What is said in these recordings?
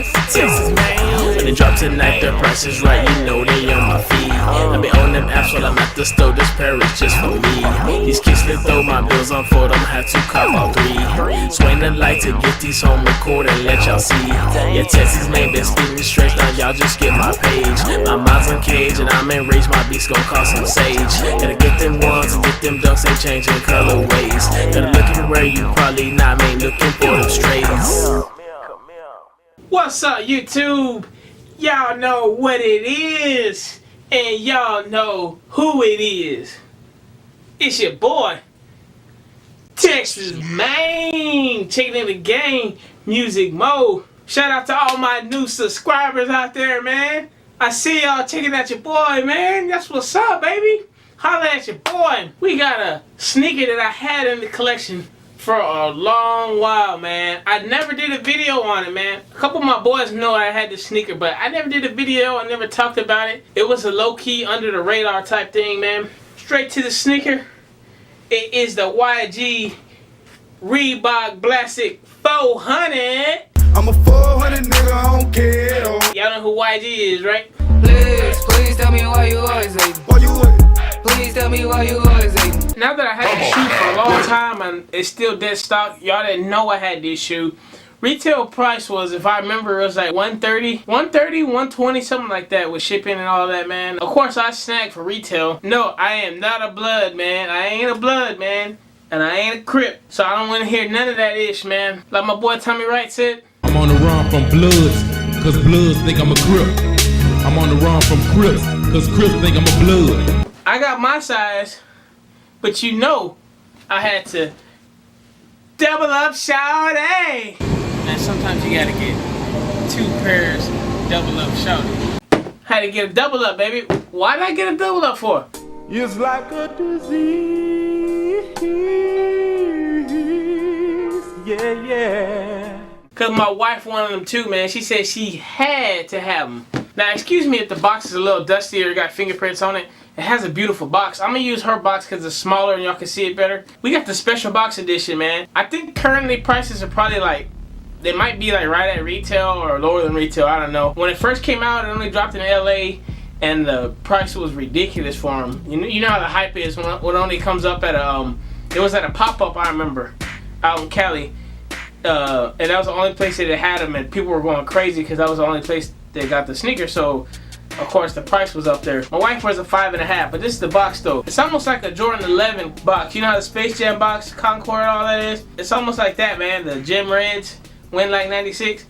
TexazMane. When they drop tonight, the price is right, you know they on my feet. I be on them apps while I'm at the store, this pair is just for me. These kids slip throw my bills on fold, I'ma have to cop all three. Swing the light to get these home recorded and let y'all see. Yeah, TexazMane been spitting straight, now y'all just get my page. My mind's uncaged and I'm enraged, my beats gon' cost some sage. Gotta get them ones and get them dunks, ain't changing colorways. Gotta look where you probably not, ain't looking for them strays. What's up, YouTube? Y'all know what it is, and y'all know who it is. It's your boy, TexazMane, checking in the game, music mode. Shout out to all my new subscribers out there, man. I see y'all checking out your boy, man. That's what's up, baby. Holla at your boy. We got a sneaker that I had in the collection for a long while, man. I never did a video on it, man. A couple of my boys know I had this sneaker, but I never did a video. I never talked about it. It was a low-key, under the radar type thing, man. Straight to the sneaker. It is the YG Reebok Blassics 400. I'm a 400 nigga, I don't care. Y'all know who YG is, right? Please tell me why you always hating. Why you waiting? Please tell me why you always hating. Now that I had this shoe for a long time and it's still dead stock, y'all didn't know I had this shoe. Retail price was, if I remember, it was like $130, $120, something like that with shipping and all that, man. Of course, I snagged for retail. No, I am not a blood, man. I ain't a blood, man. And I ain't a crip. So I don't want to hear none of that ish, man. Like my boy Tommy Wright said, I'm on the run from bloods, cause bloods think I'm a crip. I'm on the run from crips, cause crips think I'm a blood. I got my size, but you know I had to double up, shawty. Man, sometimes you gotta get two pairs double up, shawty. Had to get a double up, baby. Why did I get a double up for? It's like a disease. Yeah, yeah. Cause my wife wanted them too, man. She said she had to have them. Now, excuse me if the box is a little dusty or got fingerprints on it. It has a beautiful box. I'm gonna use her box because it's smaller and y'all can see it better. We got the special box edition, man. I think currently prices are probably like, they might be like right at retail or lower than retail. I don't know. When it first came out, it only dropped in LA and the price was ridiculous for them. You know how the hype is when it only comes up at a, it was at a pop-up, I remember, out in Cali. And that was the only place that had them, and people were going crazy because that was the only place they got the sneaker. So of course the price was up there. My wife wears a 5.5, but this is the box though. It's almost like a Jordan 11 box. You know how the Space Jam box, Concord, all that is? It's almost like that, man. The Gem Reds, Win Like 96.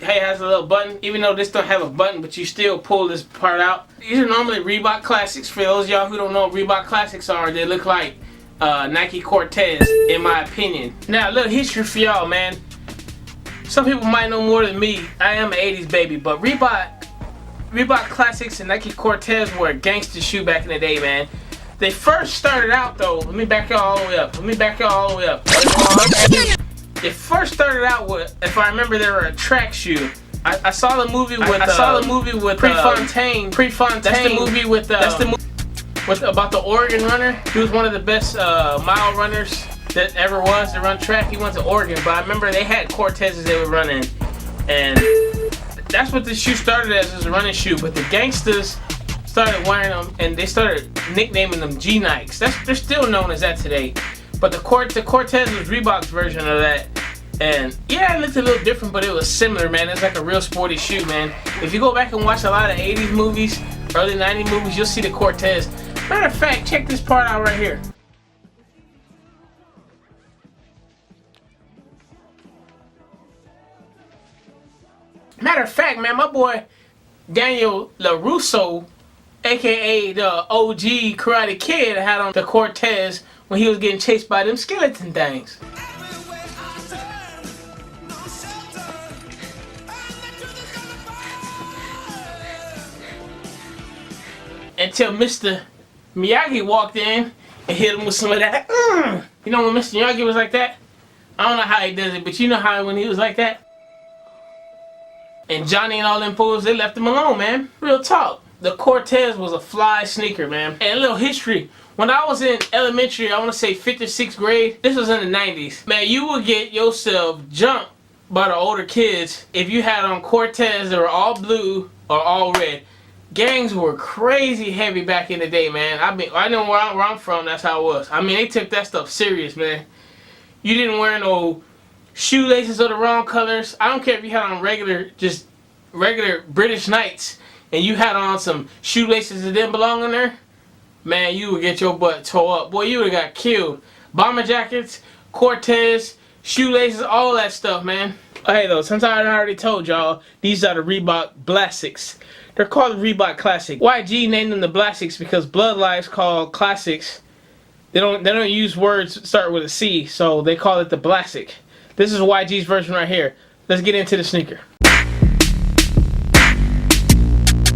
Hey, it has a little button. Even though this don't have a button, but you still pull this part out. These are normally Reebok Classics. For those of y'all who don't know what Reebok Classics are, they look like Nike Cortez, in my opinion. Now, a little history for y'all, man. Some people might know more than me. I am an 80s baby, but Reebok Classics and Nike Cortez were a gangster shoe back in the day, man. They first started out though, let me back y'all all the way up. They first started out with, if I remember, they were a track shoe. I saw the movie with Prefontaine. That's the movie with about the Oregon runner. He was one of the best mile runners that ever was to run track. He went to Oregon, but I remember they had Cortezes they would run in, and that's what the shoe started as a running shoe. But the gangsters started wearing them, and they started nicknaming them G Nikes. They're still known as that today. But the Cortez was Reebok's version of that. And yeah, it looked a little different, but it was similar, man. It's like a real sporty shoe, man. If you go back and watch a lot of 80s movies, early 90s movies, you'll see the Cortez. Matter of fact, check this part out right here. Matter of fact, man, my boy Daniel LaRusso, aka the OG Karate Kid, had on the Cortez when he was getting chased by them skeleton things. Until Mr. Miyagi walked in and hit him with some of that. You know when Mr. Miyagi was like that? I don't know how he does it, but you know how when he was like that? And Johnny and all them fools, they left him alone, man. Real talk. The Cortez was a fly sneaker, man. And a little history. When I was in elementary, I want to say 5th or 6th grade, this was in the 90s. Man, you would get yourself jumped by the older kids, if you had on Cortez that were all blue or all red, gangs were crazy heavy back in the day, man. I know where I'm from, that's how it was. I mean, they took that stuff serious, man. You didn't wear no shoelaces of the wrong colors. I don't care if you had on regular British Knights and you had on some shoelaces that didn't belong in there, man, you would get your butt tore up. Boy, you would have got killed. Bomber jackets, Cortez, shoelaces, all that stuff, man. Hey, though, since I already told y'all, these are the Reebok Blassics. They're called the Reebok Classic. YG named them the Blassics because Blood Lives call classics. They don't use words that start with a C, so they call it the Blassic. This is YG's version right here. Let's get into the sneaker.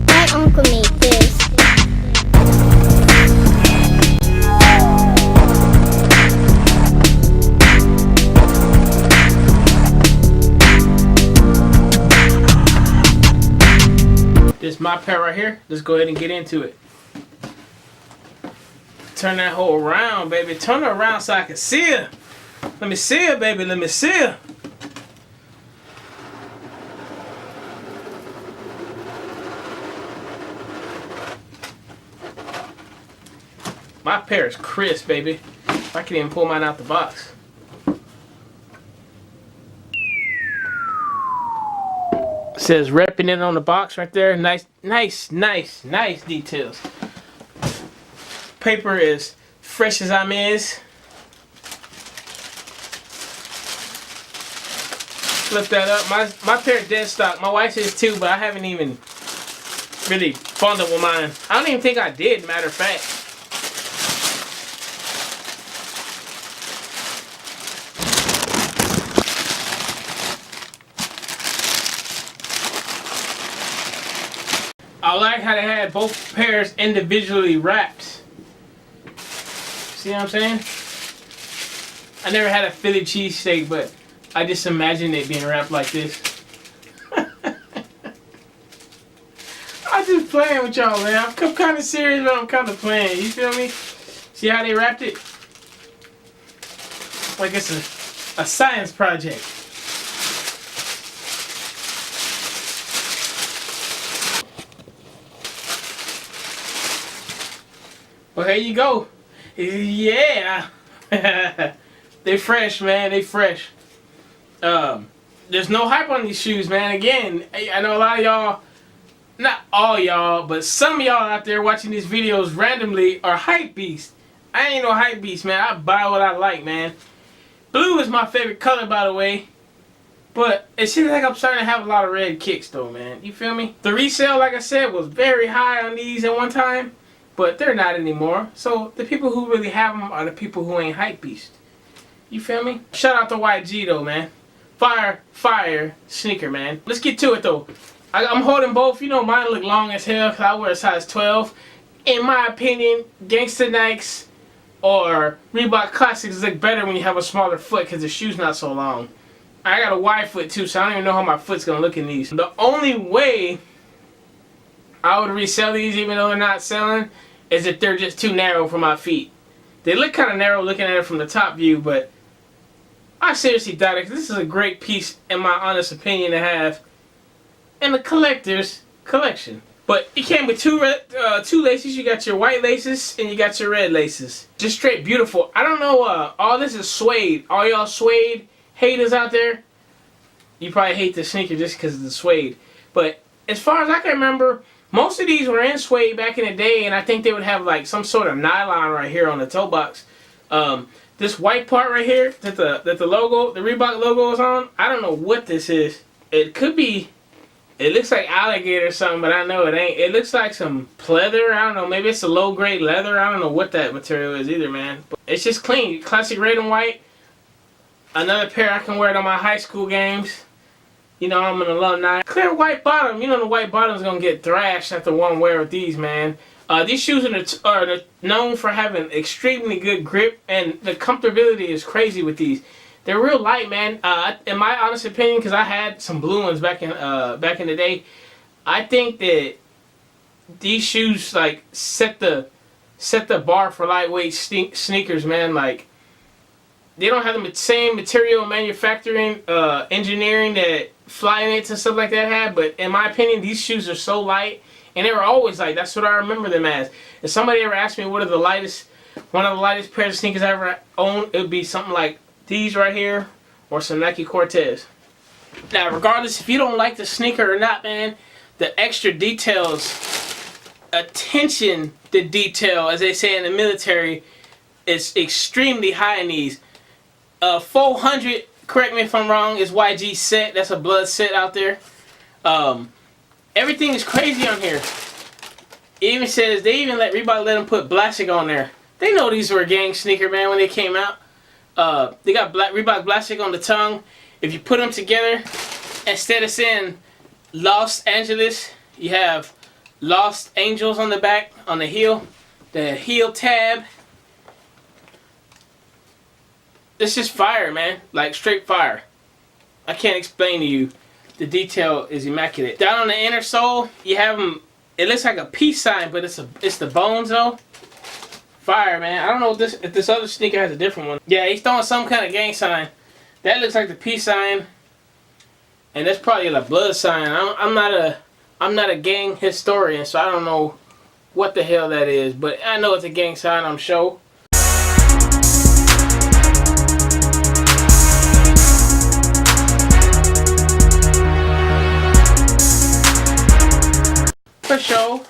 My uncle made this. This is my pair right here. Let's go ahead and get into it. Turn that hole around, baby. Turn it around so I can see it. Let me see it, baby. Let me see it. My pair is crisp, baby. I can't even pull mine out the box. It says repping it on the box right there. Nice details. Paper is fresh as I'm is. Flip that up. My pair is dead stock. My wife's is too, but I haven't even really fondled with mine. I don't even think I did, matter of fact. I like how they had both pairs individually wrapped. See what I'm saying? I never had a Philly cheesesteak, but I just imagine it being wrapped like this. I'm just playing with y'all, man. I'm kind of serious, but I'm kind of playing. You feel me? See how they wrapped it? Like it's a science project. Well, here you go. Yeah. They fresh, man. They fresh. There's no hype on these shoes, man. Again, I know a lot of y'all, not all y'all, but some of y'all out there watching these videos randomly are hype beasts. I ain't no hype beast, man. I buy what I like, man. Blue is my favorite color, by the way. But it seems like I'm starting to have a lot of red kicks, though, man. You feel me? The resale, like I said, was very high on these at one time. But they're not anymore. So the people who really have them are the people who ain't hype beast. You feel me? Shout out to YG though, man. Fire sneaker, man. Let's get to it though. I'm holding both. You know, mine look long as hell because I wear a size 12. In my opinion, Gangsta Nikes or Reebok Classics look better when you have a smaller foot because the shoe's not so long. I got a wide foot too, so I don't even know how my foot's gonna look in these. The only way I would resell these, even though they're not selling, is if they're just too narrow for my feet. They look kind of narrow looking at it from the top view, but I seriously doubt it. This is a great piece, in my honest opinion, to have in the collector's collection. But it came with two laces. You got your white laces and you got your red laces. Just straight beautiful. I don't know, all this is suede. All y'all suede haters out there, you probably hate the sneaker just because of the suede. But as far as I can remember, most of these were in suede back in the day, and I think they would have like some sort of nylon right here on the toe box. This white part right here that the logo, the Reebok logo is on, I don't know what this is. It could be, it looks like alligator or something, but I know it ain't. It looks like some pleather. I don't know, maybe it's a low grade leather. I don't know what that material is either, man. But it's just clean, classic red and white. Another pair I can wear it on my high school games. You know, I'm an alumni. Clear white bottom. You know the white bottom's gonna get thrashed after one wear with these, man. These shoes are known for having extremely good grip, and the comfortability is crazy with these. They're real light, man. In my honest opinion, because I had some blue ones back in the day, I think that these shoes like set the bar for lightweight sneakers, man. Like they don't have the same material manufacturing, engineering that Flyknits and stuff like that had. But in my opinion, these shoes are so light, and they were always light. That's what I remember them as. If somebody ever asked me what are the lightest, one of the lightest pairs of sneakers I ever owned, it would be something like these right here, or some Nike Cortez. Now, regardless if you don't like the sneaker or not, man, the extra details, attention to detail, as they say in the military, is extremely high in these. 400, correct me if I'm wrong, is YG set. That's a blood set out there. Everything is crazy on here. It even says, they even let Reebok let them put Blassic on there. They know these were a gang sneaker, man, when they came out. They got Reebok Blassic on the tongue. If you put them together, instead of saying Los Angeles, you have Lost Angels on the back, on the heel. The heel tab. This is fire, man. Like, straight fire. I can't explain to you. The detail is immaculate. Down on the inner sole, you have them. It looks like a peace sign, but it's the bones, though. Fire, man. I don't know if this other sneaker has a different one. Yeah, he's throwing some kind of gang sign. That looks like the peace sign, and that's probably a blood sign. I'm not a gang historian, so I don't know what the hell that is, but I know it's a gang sign, I'm sure. For sure.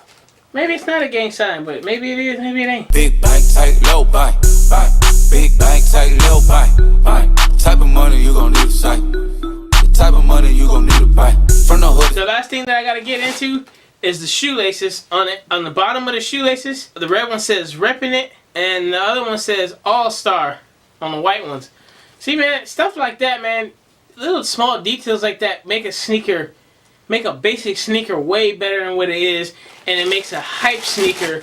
Maybe it's not a gang sign, but maybe it is, maybe it ain't. Big bike, tight, low bike, bike. Big bike, tight, low bike, bike. Type of money you gon' need a sight. The type of money you gon' need to buy. From the hood. The last thing that I gotta get into is the shoelaces. On the bottom of the shoelaces, the red one says reppin' it, and the other one says All Star on the white ones. See, man, stuff like that, man. Little small details like that make a sneaker, make a basic sneaker way better than what it is, and it makes a hype sneaker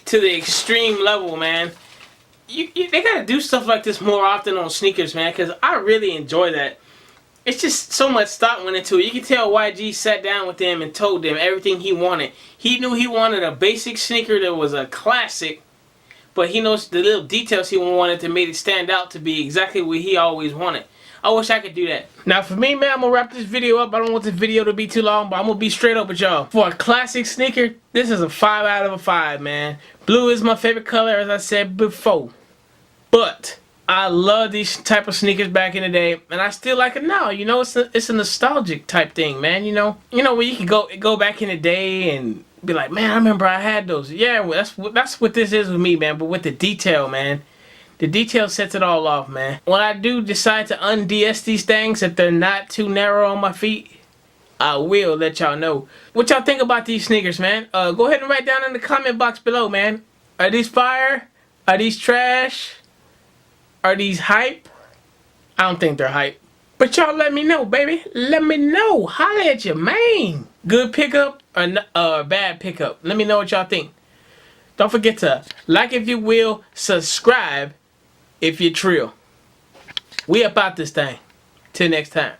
to the extreme level, man. They gotta do stuff like this more often on sneakers, man, because I really enjoy that. It's just so much thought went into it. You can tell YG sat down with them and told them everything he wanted. He knew he wanted a basic sneaker that was a classic, but he knows the little details he wanted to make it stand out to be exactly what he always wanted. I wish I could do that. Now for me, man, I'm gonna wrap this video up. I don't want this video to be too long, but I'm gonna be straight up with y'all. For a classic sneaker, this is a 5 out of 5, man. Blue is my favorite color, as I said before. But I love these type of sneakers back in the day, and I still like it now. You know, it's a nostalgic type thing, man. You know where you can go back in the day and be like, man, I remember I had those. Yeah, well, that's what this is with me, man. But with the detail, man. The detail sets it all off, man. When I do decide to un-DS these things, if they're not too narrow on my feet, I will let y'all know. What y'all think about these sneakers, man? Go ahead and write down in the comment box below, man. Are these fire? Are these trash? Are these hype? I don't think they're hype. But y'all let me know, baby. Let me know. Holla at your man. Good pickup or bad pickup? Let me know what y'all think. Don't forget to like if you will, subscribe if you're trill. We about this thing. Till next time.